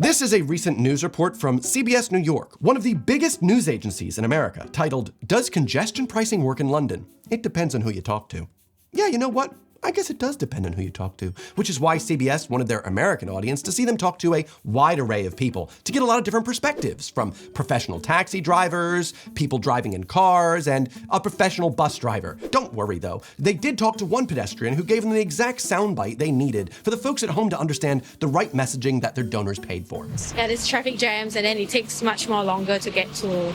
This is a recent news report from CBS New York, one of the biggest news agencies in America, titled, "Does Congestion Pricing Work in London? It Depends on Who You Talk to." Yeah, you know what? I guess it does depend on who you talk to, which is why CBS wanted their American audience to see them talk to a wide array of people to get a lot of different perspectives, from professional taxi drivers, people driving in cars, and a professional bus driver. Don't worry though, they did talk to one pedestrian who gave them the exact soundbite they needed for the folks at home to understand the right messaging that their donors paid for. Yeah, there's traffic jams and then it takes much more longer to get to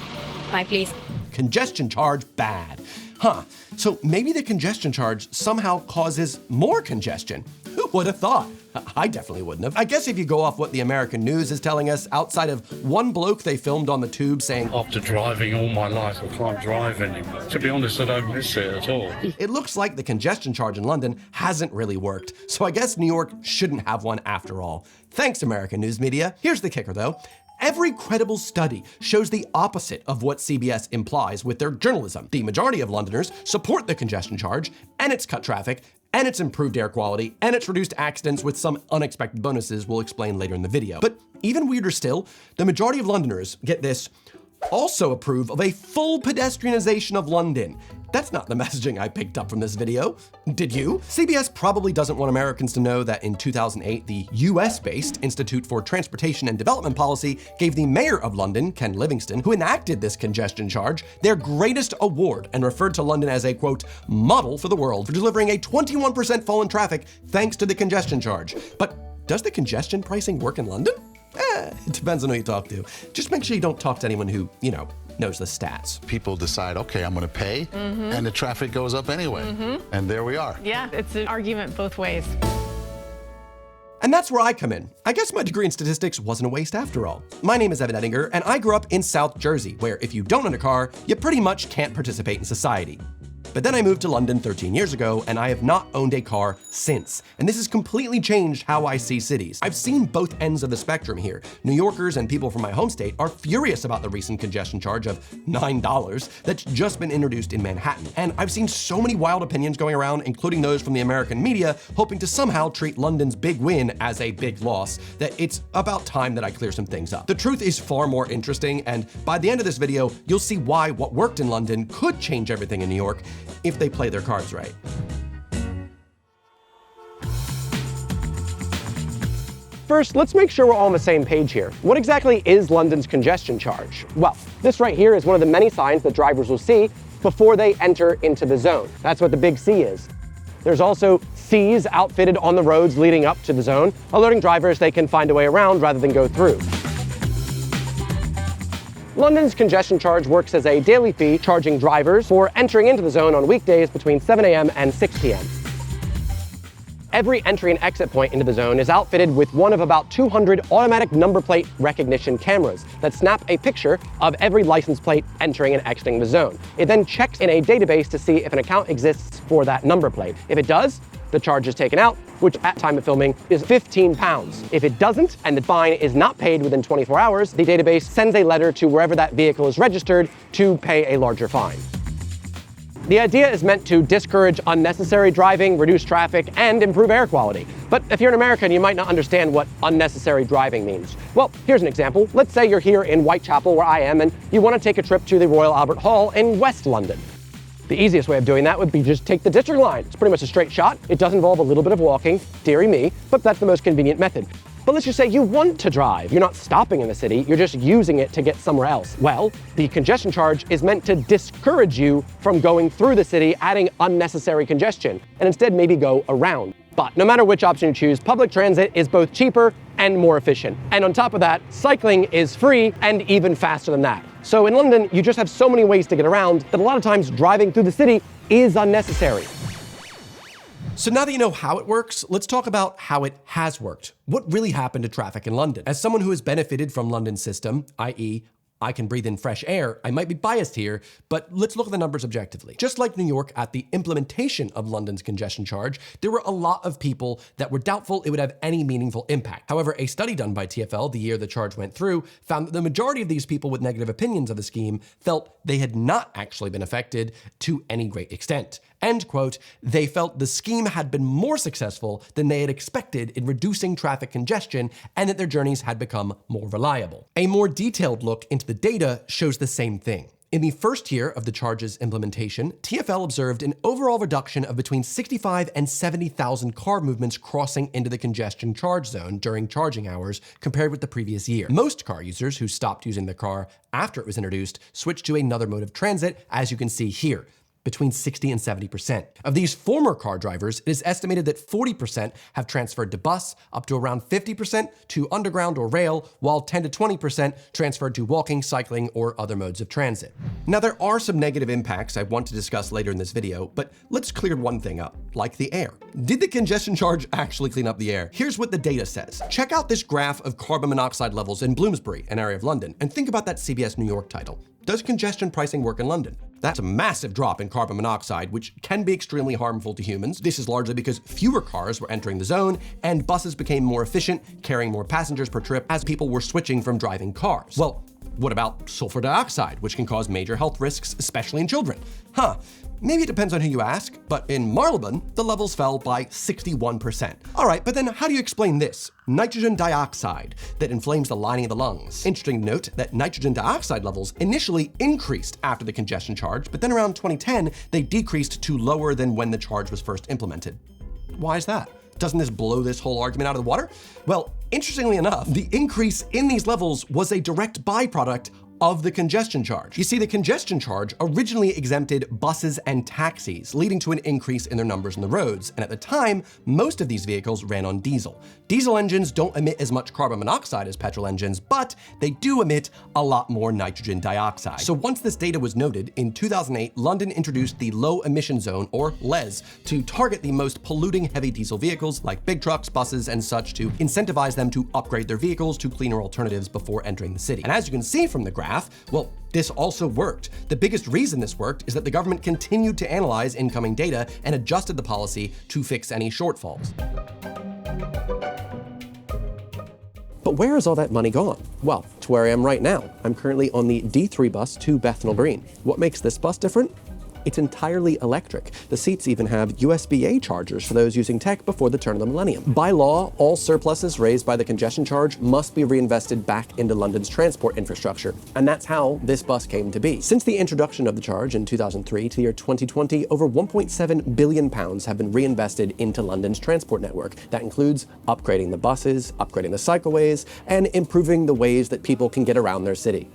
my place. Congestion charge bad. Huh, so maybe the congestion charge somehow causes more congestion. Who would have thought? I definitely wouldn't have. I guess if you go off what the American news is telling us, outside of one bloke they filmed on the tube saying, "After driving all my life, I can't drive anymore. To be honest, I don't miss it at all." It looks like the congestion charge in London hasn't really worked, so I guess New York shouldn't have one after all. Thanks, American news media. Here's the kicker though. Every credible study shows the opposite of what CBS implies with their journalism. The majority of Londoners support the congestion charge, and it's cut traffic, and it's improved air quality, and it's reduced accidents with some unexpected bonuses we'll explain later in the video. But even weirder still, the majority of Londoners, get this, also approve of a full pedestrianization of London. That's not the messaging I picked up from this video. Did you? CBS probably doesn't want Americans to know that in 2008, the US-based Institute for Transportation and Development Policy gave the mayor of London, Ken Livingstone, who enacted this congestion charge, their greatest award and referred to London as a, quote, model for the world for delivering a 21% fall in traffic thanks to the congestion charge. But does the congestion pricing work in London? It depends on who you talk to. Just make sure you don't talk to anyone who, knows the stats. People decide, okay, I'm going to pay, and the traffic goes up anyway. And there we are. Yeah, it's an argument both ways. And that's where I come in. I guess my degree in statistics wasn't a waste after all. My name is Evan Ettinger, and I grew up in South Jersey, where if you don't own a car, you pretty much can't participate in society. But then I moved to London 13 years ago, and I have not owned a car since. And this has completely changed how I see cities. I've seen both ends of the spectrum here. New Yorkers and people from my home state are furious about the recent congestion charge of $9 that's just been introduced in Manhattan. And I've seen so many wild opinions going around, including those from the American media, hoping to somehow treat London's big win as a big loss, that it's about time that I clear some things up. The truth is far more interesting, and by the end of this video, you'll see why what worked in London could change everything in New York, if they play their cards right. First, let's make sure we're all on the same page here. What exactly is London's congestion charge? Well, this right here is one of the many signs that drivers will see before they enter into the zone. That's what the big C is. There's also Cs outfitted on the roads leading up to the zone, alerting drivers they can find a way around rather than go through. London's congestion charge works as a daily fee, charging drivers for entering into the zone on weekdays between 7 a.m. and 6 p.m. Every entry and exit point into the zone is outfitted with one of about 200 automatic number plate recognition cameras that snap a picture of every license plate entering and exiting the zone. It then checks in a database to see if an account exists for that number plate. If it does, the charge is taken out, which at time of filming is £15. If it doesn't, and the fine is not paid within 24 hours, the database sends a letter to wherever that vehicle is registered to pay a larger fine. The idea is meant to discourage unnecessary driving, reduce traffic, and improve air quality. But if you're an American, you might not understand what unnecessary driving means. Well, here's an example. Let's say you're here in Whitechapel, where I am, and you want to take a trip to the Royal Albert Hall in West London. The easiest way of doing that would be just take the district line. It's pretty much a straight shot. It does involve a little bit of walking, dearie me, but that's the most convenient method. But let's just say you want to drive. You're not stopping in the city, you're just using it to get somewhere else. Well, the congestion charge is meant to discourage you from going through the city, adding unnecessary congestion, and instead maybe go around. But no matter which option you choose, public transit is both cheaper and more efficient. And on top of that, cycling is free and even faster than that. So in London, you just have so many ways to get around that a lot of times driving through the city is unnecessary. So now that you know how it works, let's talk about how it has worked. What really happened to traffic in London? As someone who has benefited from London's system, i.e., I can breathe in fresh air. I might be biased here, but let's look at the numbers objectively. Just like New York at the implementation of London's congestion charge, there were a lot of people that were doubtful it would have any meaningful impact. However, a study done by TfL the year the charge went through found that the majority of these people with negative opinions of the scheme felt they had not actually been affected to any great extent. End quote. They felt the scheme had been more successful than they had expected in reducing traffic congestion and that their journeys had become more reliable. A more detailed look into the data shows the same thing. In the first year of the charge's implementation, TfL observed an overall reduction of between 65 and 70,000 car movements crossing into the congestion charge zone during charging hours compared with the previous year. Most car users who stopped using the car after it was introduced switched to another mode of transit, as you can see here. Between 60 and 70%. Of these former car drivers, it is estimated that 40% have transferred to bus, up to around 50% to underground or rail, while 10 to 20% transferred to walking, cycling, or other modes of transit. Now, there are some negative impacts I want to discuss later in this video, but let's clear one thing up, like the air. Did the congestion charge actually clean up the air? Here's what the data says. Check out this graph of carbon monoxide levels in Bloomsbury, an area of London, and think about that CBS New York title. Does congestion pricing work in London? That's a massive drop in carbon monoxide, which can be extremely harmful to humans. This is largely because fewer cars were entering the zone and buses became more efficient, carrying more passengers per trip as people were switching from driving cars. Well, what about sulfur dioxide, which can cause major health risks, especially in children? Maybe it depends on who you ask, but in Marylebone, the levels fell by 61%. All right, but then how do you explain this? Nitrogen dioxide that inflames the lining of the lungs. Interesting to note that nitrogen dioxide levels initially increased after the congestion charge, but then around 2010, they decreased to lower than when the charge was first implemented. Why is that? Doesn't this blow this whole argument out of the water? Well, interestingly enough, the increase in these levels was a direct byproduct of the congestion charge. You see, the congestion charge originally exempted buses and taxis, leading to an increase in their numbers on the roads. And at the time, most of these vehicles ran on diesel. Diesel engines don't emit as much carbon monoxide as petrol engines, but they do emit a lot more nitrogen dioxide. So once this data was noted, in 2008, London introduced the Low Emission Zone, or LEZ, to target the most polluting heavy diesel vehicles like big trucks, buses, and such to incentivize them to upgrade their vehicles to cleaner alternatives before entering the city. And as you can see from the graph, well, this also worked. The biggest reason this worked is that the government continued to analyze incoming data and adjusted the policy to fix any shortfalls. But where has all that money gone? Well, to where I am right now. I'm currently on the D3 bus to Bethnal Green. What makes this bus different? It's entirely electric. The seats even have USB-A chargers for those using tech before the turn of the millennium. By law, all surpluses raised by the congestion charge must be reinvested back into London's transport infrastructure, and that's how this bus came to be. Since the introduction of the charge in 2003 to the year 2020, over £1.7 billion have been reinvested into London's transport network. That includes upgrading the buses, upgrading the cycleways, and improving the ways that people can get around their city.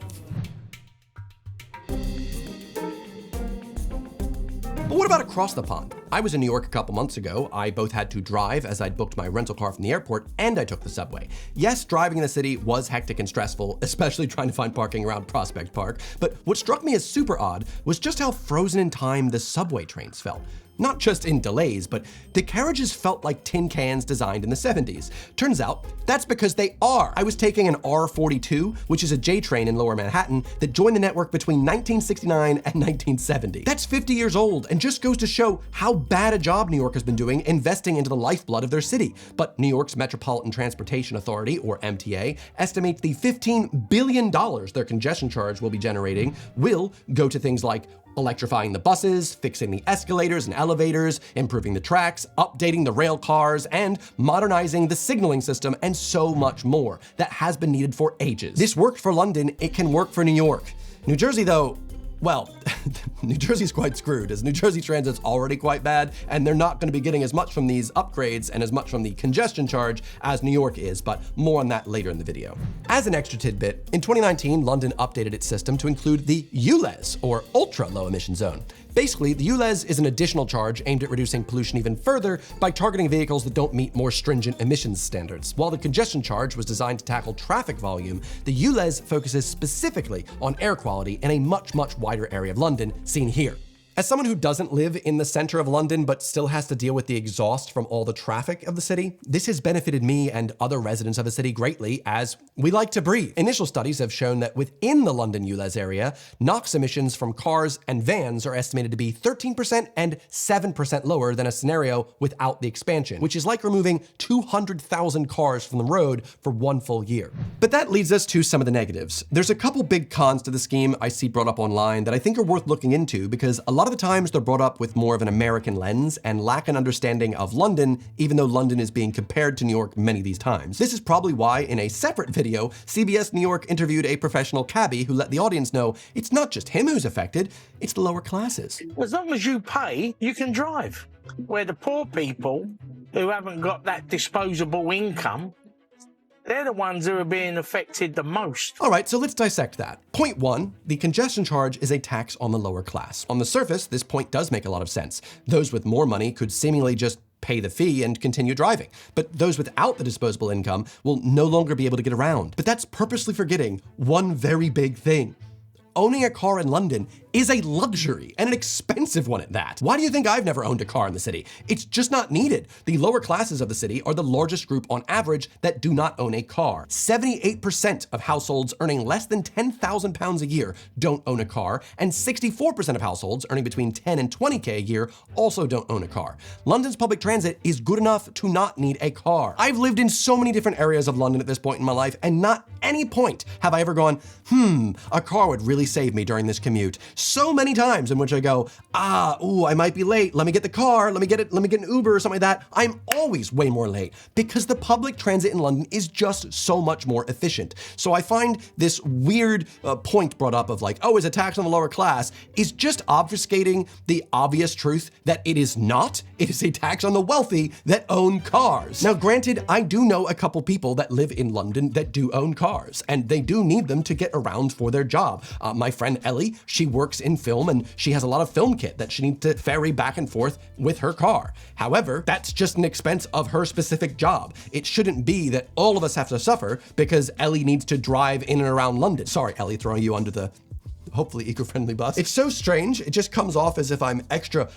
But what about across the pond? I was in New York a couple months ago. I both had to drive as I'd booked my rental car from the airport, and I took the subway. Yes, driving in the city was hectic and stressful, especially trying to find parking around Prospect Park. But what struck me as super odd was just how frozen in time the subway trains felt. Not just in delays, but the carriages felt like tin cans designed in the 70s. Turns out, that's because they are. I was taking an R42, which is a J train in Lower Manhattan that joined the network between 1969 and 1970. That's 50 years old and just goes to show how bad a job New York has been doing investing into the lifeblood of their city. But New York's Metropolitan Transportation Authority, or MTA, estimates the $15 billion their congestion charge will be generating will go to things like electrifying the buses, fixing the escalators and elevators, improving the tracks, updating the rail cars, and modernizing the signaling system, and so much more that has been needed for ages. This worked for London, it can work for New York. New Jersey, though, well, New Jersey's quite screwed, as New Jersey Transit's already quite bad, and they're not going to be getting as much from these upgrades and as much from the congestion charge as New York is, but more on that later in the video. As an extra tidbit, in 2019, London updated its system to include the ULEZ, or Ultra Low Emission Zone. Basically, the ULEZ is an additional charge aimed at reducing pollution even further by targeting vehicles that don't meet more stringent emissions standards. While the congestion charge was designed to tackle traffic volume, the ULEZ focuses specifically on air quality in a much, much wider area of London, seen here. As someone who doesn't live in the center of London but still has to deal with the exhaust from all the traffic of the city, this has benefited me and other residents of the city greatly, as we like to breathe. Initial studies have shown that within the London ULEZ area, NOx emissions from cars and vans are estimated to be 13% and 7% lower than a scenario without the expansion, which is like removing 200,000 cars from the road for one full year. But that leads us to some of the negatives. There's a couple big cons to the scheme I see brought up online that I think are worth looking into, because a lot of the times they're brought up with more of an American lens and lack an understanding of London, even though London is being compared to New York many of these times. This is probably why in a separate video, CBS New York interviewed a professional cabbie who let the audience know it's not just him who's affected, it's the lower classes. As long as you pay, you can drive. Where the poor people who haven't got that disposable income, they're the ones who are being affected the most. All right, so let's dissect that. Point one, the congestion charge is a tax on the lower class. On the surface, this point does make a lot of sense. Those with more money could seemingly just pay the fee and continue driving. But those without the disposable income will no longer be able to get around. But that's purposely forgetting one very big thing. Owning a car in London is a luxury, and an expensive one at that. Why do you think I've never owned a car in the city? It's just not needed. The lower classes of the city are the largest group on average that do not own a car. 78% of households earning less than £10,000 a year don't own a car, and 64% of households earning between 10 and 20K a year also don't own a car. London's public transit is good enough to not need a car. I've lived in so many different areas of London at this point in my life, and not any point have I ever gone, a car would really save me during this commute. So many times in which I go, I might be late. Let me get the car. Let me get an Uber or something like that. I'm always way more late because the public transit in London is just so much more efficient. So I find this weird point brought up of like, is a tax on the lower class is just obfuscating the obvious truth that it is not. It is a tax on the wealthy that own cars. Now, granted, I do know a couple people that live in London that do own cars, and they do need them to get around for their job. My friend Ellie, she works in film, and she has a lot of film kit that she needs to ferry back and forth with her car. However, that's just an expense of her specific job. It shouldn't be that all of us have to suffer because Ellie needs to drive in and around London. Sorry, Ellie, throwing you under the hopefully eco-friendly bus. It's so strange, it just comes off as if I'm extra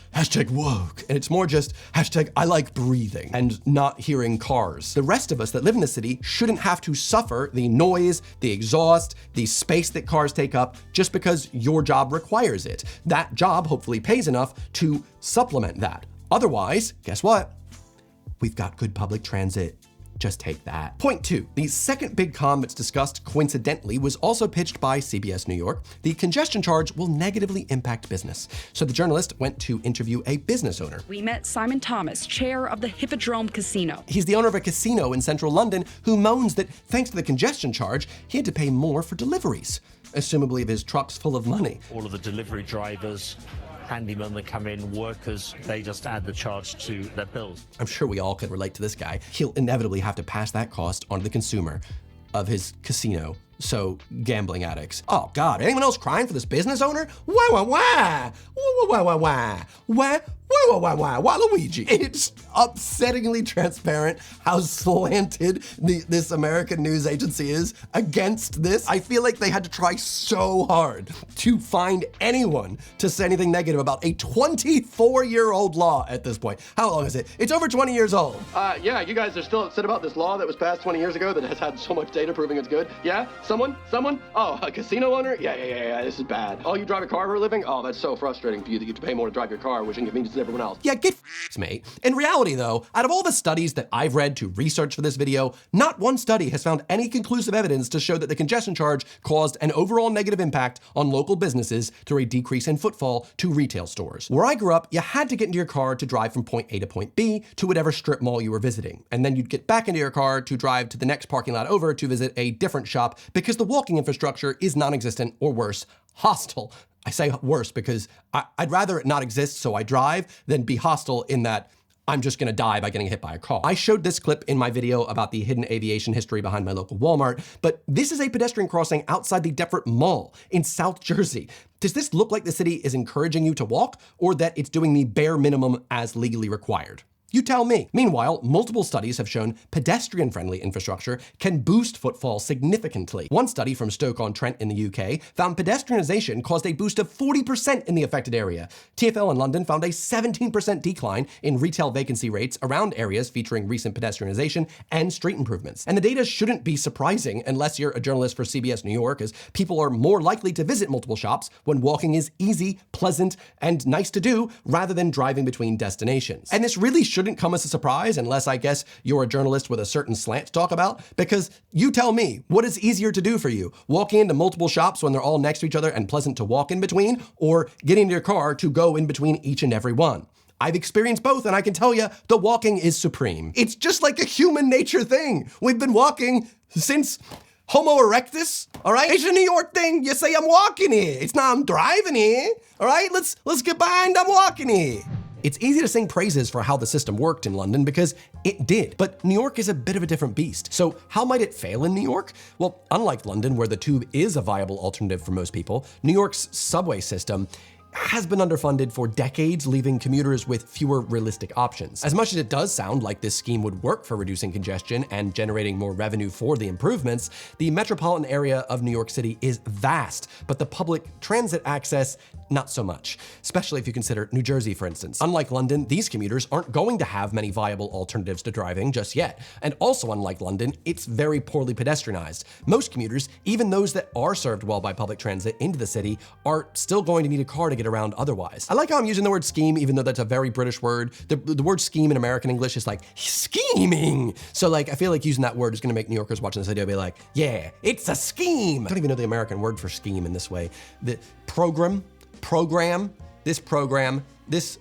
#woke, and it's more just #I like breathing and not hearing cars. The rest of us that live in the city shouldn't have to suffer the noise, the exhaust, the space that cars take up just because your job requires it. That job hopefully pays enough to supplement that. Otherwise, guess what? We've got good public transit. Just take that. Point two, the second big con that's discussed coincidentally was also pitched by CBS New York. The congestion charge will negatively impact business. So the journalist went to interview a business owner. We met Simon Thomas, chair of the Hippodrome Casino. He's the owner of a casino in central London who moans that thanks to the congestion charge, he had to pay more for deliveries, assumably of his trucks full of money. All of the delivery drivers, handymen that come in, workers, they just add the charge to their bills. I'm sure we all could relate to this guy. He'll inevitably have to pass that cost on to the consumer of his casino. So, gambling addicts. Oh God, anyone else crying for this business owner? Wah, wah, wah. Wah, wah, wah, wah. Wah, wah, wah, wah, wah, Waluigi. It's upsettingly transparent how slanted this American news agency is against this. I feel like they had to try so hard to find anyone to say anything negative about a 24-year-old law at this point. How long is it? It's over 20 years old. Yeah, you guys are still upset about this law that was passed 20 years ago that has had so much data proving it's good. Yeah? Someone? Oh, a casino owner? Yeah, this is bad. Oh, you drive a car for a living? Oh, that's so frustrating for you that you have to pay more to drive your car, which inconveniences everyone else. Yeah, get mate. In reality though, out of all the studies that I've read to research for this video, not one study has found any conclusive evidence to show that the congestion charge caused an overall negative impact on local businesses through a decrease in footfall to retail stores. Where I grew up, you had to get into your car to drive from point A to point B to whatever strip mall you were visiting. And then you'd get back into your car to drive to the next parking lot over to visit a different shop because the walking infrastructure is non-existent or worse, hostile. I say worse because I'd rather it not exist so I drive than be hostile in that I'm just gonna die by getting hit by a car. I showed this clip in my video about the hidden aviation history behind my local Walmart, but this is a pedestrian crossing outside the Deptford Mall in South Jersey. Does this look like the city is encouraging you to walk or that it's doing the bare minimum as legally required? You tell me. Meanwhile, multiple studies have shown pedestrian-friendly infrastructure can boost footfall significantly. One study from Stoke-on-Trent in the UK found pedestrianisation caused a boost of 40% in the affected area. TfL in London found a 17% decline in retail vacancy rates around areas featuring recent pedestrianisation and street improvements. And the data shouldn't be surprising unless you're a journalist for CBS New York, as people are more likely to visit multiple shops when walking is easy, pleasant, and nice to do rather than driving between destinations. And this really shouldn't come as a surprise unless I guess you're a journalist with a certain slant to talk about, because you tell me, what is easier to do for you? Walking into multiple shops when they're all next to each other and pleasant to walk in between, or getting into your car to go in between each and every one? I've experienced both, and I can tell you, the walking is supreme. It's just like a human nature thing. We've been walking since Homo erectus, all right? It's a New York thing. You say I'm walking here. It's not I'm driving here, all right? Let's get behind I'm walking here. It's easy to sing praises for how the system worked in London because it did, but New York is a bit of a different beast. So how might it fail in New York? Well, unlike London, where the tube is a viable alternative for most people, New York's subway system has been underfunded for decades, leaving commuters with fewer realistic options. As much as it does sound like this scheme would work for reducing congestion and generating more revenue for the improvements, the metropolitan area of New York City is vast, but the public transit access, not so much, especially if you consider New Jersey, for instance. Unlike London, these commuters aren't going to have many viable alternatives to driving just yet. And also unlike London, it's very poorly pedestrianized. Most commuters, even those that are served well by public transit into the city, are still going to need a car to get around otherwise. I like how I'm using the word scheme, even though that's a very British word. The word scheme in American English is like scheming. So like, I feel like using that word is gonna make New Yorkers watching this video be like, yeah, it's a scheme. I don't even know the American word for scheme in this way. The program, this,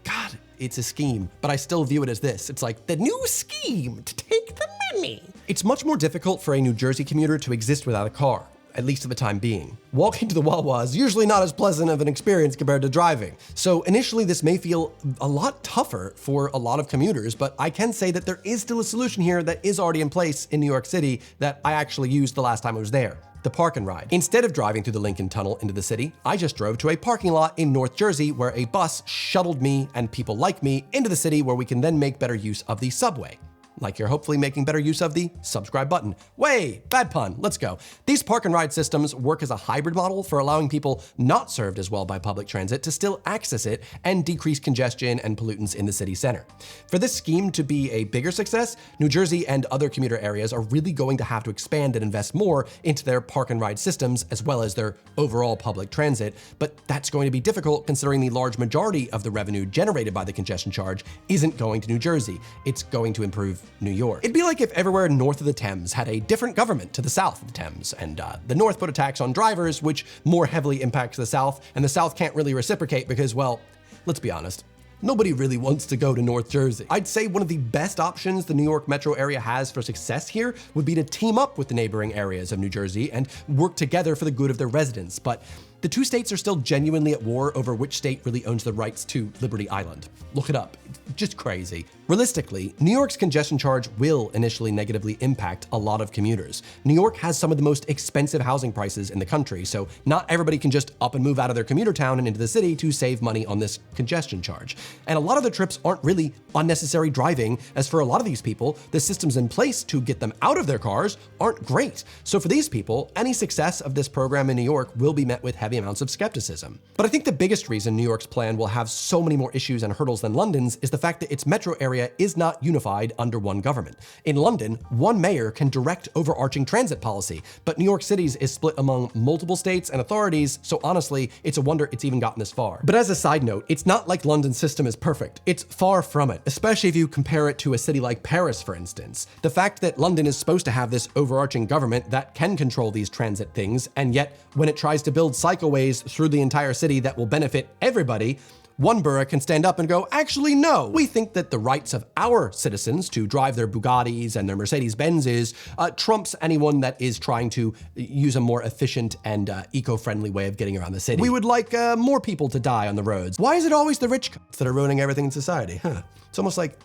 God, it's a scheme, but I still view it as this. It's like the new scheme to take the money. It's much more difficult for a New Jersey commuter to exist without a car, at least for the time being. Walking to the Wawa is usually not as pleasant of an experience compared to driving. So initially this may feel a lot tougher for a lot of commuters, but I can say that there is still a solution here that is already in place in New York City that I actually used the last time I was there. The park and ride. Instead of driving through the Lincoln Tunnel into the city, I just drove to a parking lot in North Jersey where a bus shuttled me and people like me into the city where we can then make better use of the subway. Like you're hopefully making better use of the subscribe button. Way, bad pun, let's go. These park and ride systems work as a hybrid model for allowing people not served as well by public transit to still access it and decrease congestion and pollutants in the city center. For this scheme to be a bigger success, New Jersey and other commuter areas are really going to have to expand and invest more into their park and ride systems as well as their overall public transit, but that's going to be difficult considering the large majority of the revenue generated by the congestion charge isn't going to New Jersey. It's going to improve New York. It'd be like if everywhere north of the Thames had a different government to the south of the Thames, and the north put a tax on drivers, which more heavily impacts the south, and the south can't really reciprocate because, well, let's be honest, nobody really wants to go to North Jersey. I'd say one of the best options the New York metro area has for success here would be to team up with the neighboring areas of New Jersey and work together for the good of their residents, but the two states are still genuinely at war over which state really owns the rights to Liberty Island. Look it up, it's just crazy. Realistically, New York's congestion charge will initially negatively impact a lot of commuters. New York has some of the most expensive housing prices in the country, so not everybody can just up and move out of their commuter town and into the city to save money on this congestion charge. And a lot of the trips aren't really unnecessary driving, as for a lot of these people, the systems in place to get them out of their cars aren't great. So for these people, any success of this program in New York will be met with heavy amounts of skepticism. But I think the biggest reason New York's plan will have so many more issues and hurdles than London's is the fact that its metro area is not unified under one government. In London, one mayor can direct overarching transit policy, but New York City's is split among multiple states and authorities, so honestly, it's a wonder it's even gotten this far. But as a side note, it's not like London's system is perfect. It's far from it, especially if you compare it to a city like Paris, for instance. The fact that London is supposed to have this overarching government that can control these transit things, and yet when it tries to build cycleways through the entire city that will benefit everybody, one borough can stand up and go, actually, no. We think that the rights of our citizens to drive their Bugattis and their Mercedes-Benzes trumps anyone that is trying to use a more efficient and eco-friendly way of getting around the city. We would like more people to die on the roads. Why is it always the rich that are ruining everything in society? It's almost like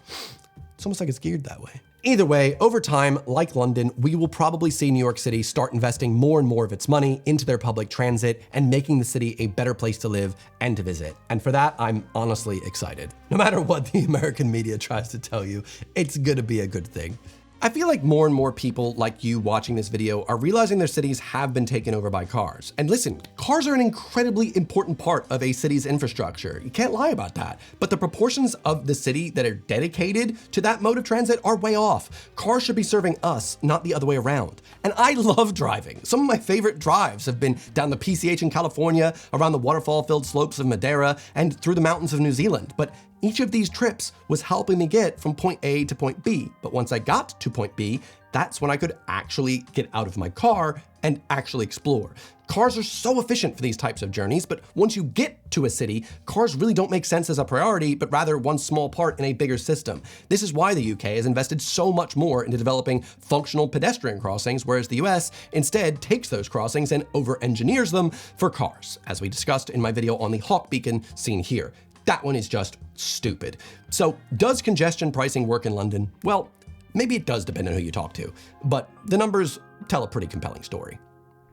it's geared that way. Either way, over time, like London, we will probably see New York City start investing more and more of its money into their public transit and making the city a better place to live and to visit. And for that, I'm honestly excited. No matter what the American media tries to tell you, it's gonna be a good thing. I feel like more and more people like you watching this video are realizing their cities have been taken over by cars. And listen, cars are an incredibly important part of a city's infrastructure. You can't lie about that. But the proportions of the city that are dedicated to that mode of transit are way off. Cars should be serving us, not the other way around. And I love driving. Some of my favorite drives have been down the PCH in California, around the waterfall-filled slopes of Madeira, and through the mountains of New Zealand. But each of these trips was helping me get from point A to point B. But once I got to point B, that's when I could actually get out of my car and actually explore. Cars are so efficient for these types of journeys, but once you get to a city, cars really don't make sense as a priority, but rather one small part in a bigger system. This is why the UK has invested so much more into developing functional pedestrian crossings, whereas the US instead takes those crossings and over-engineers them for cars, as we discussed in my video on the Hawk Beacon seen here. That one is just stupid. So does congestion pricing work in London? Well, maybe it does depend on who you talk to, but the numbers tell a pretty compelling story.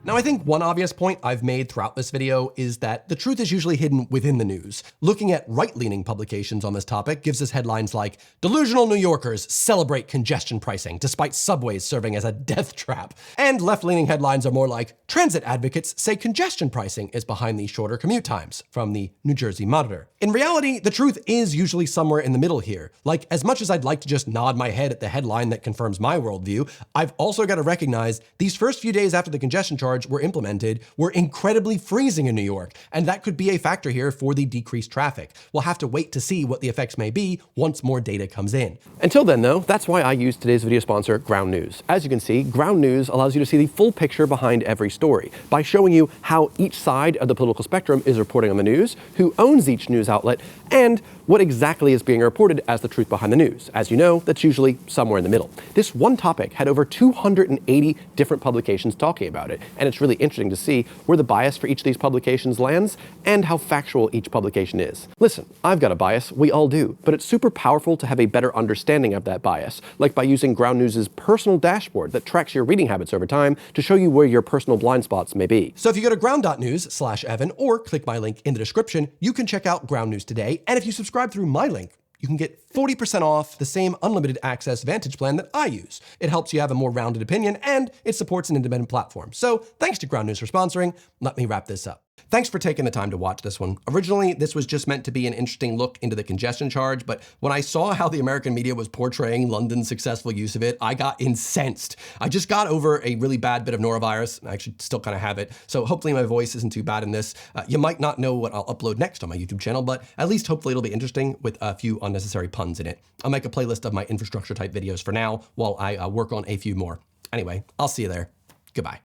Now, I think one obvious point I've made throughout this video is that the truth is usually hidden within the news. Looking at right-leaning publications on this topic gives us headlines like, "Delusional New Yorkers celebrate congestion pricing despite subways serving as a death trap." And left-leaning headlines are more like, "Transit advocates say congestion pricing is behind these shorter commute times," from the New Jersey Monitor. In reality, the truth is usually somewhere in the middle here. Like, as much as I'd like to just nod my head at the headline that confirms my worldview, I've also got to recognize these first few days after the congestion charge were implemented were incredibly freezing in New York, and that could be a factor here for the decreased traffic. We'll have to wait to see what the effects may be once more data comes in. Until then though, that's why I use today's video sponsor, Ground News. As you can see, Ground News allows you to see the full picture behind every story by showing you how each side of the political spectrum is reporting on the news, who owns each news outlet, and what exactly is being reported as the truth behind the news. As you know, that's usually somewhere in the middle. This one topic had over 280 different publications talking about it, and it's really interesting to see where the bias for each of these publications lands and how factual each publication is. Listen, I've got a bias, we all do, but it's super powerful to have a better understanding of that bias, like by using Ground News' personal dashboard that tracks your reading habits over time to show you where your personal blind spots may be. So if you go to ground.news/Evan or click my link in the description, you can check out Ground News today, and if you subscribe through my link, you can get 40% off the same unlimited access Vantage plan that I use. It helps you have a more rounded opinion, and it supports an independent platform. So thanks to Ground News for sponsoring. Let me wrap this up. Thanks for taking the time to watch this one. Originally, this was just meant to be an interesting look into the congestion charge, but when I saw how the American media was portraying London's successful use of it, I got incensed. I just got over a really bad bit of norovirus. I actually still kind of have it, so hopefully my voice isn't too bad in this. You might not know what I'll upload next on my YouTube channel, but at least hopefully it'll be interesting with a few unnecessary puns in it. I'll make a playlist of my infrastructure type videos for now while I work on a few more. Anyway, I'll see you there. Goodbye.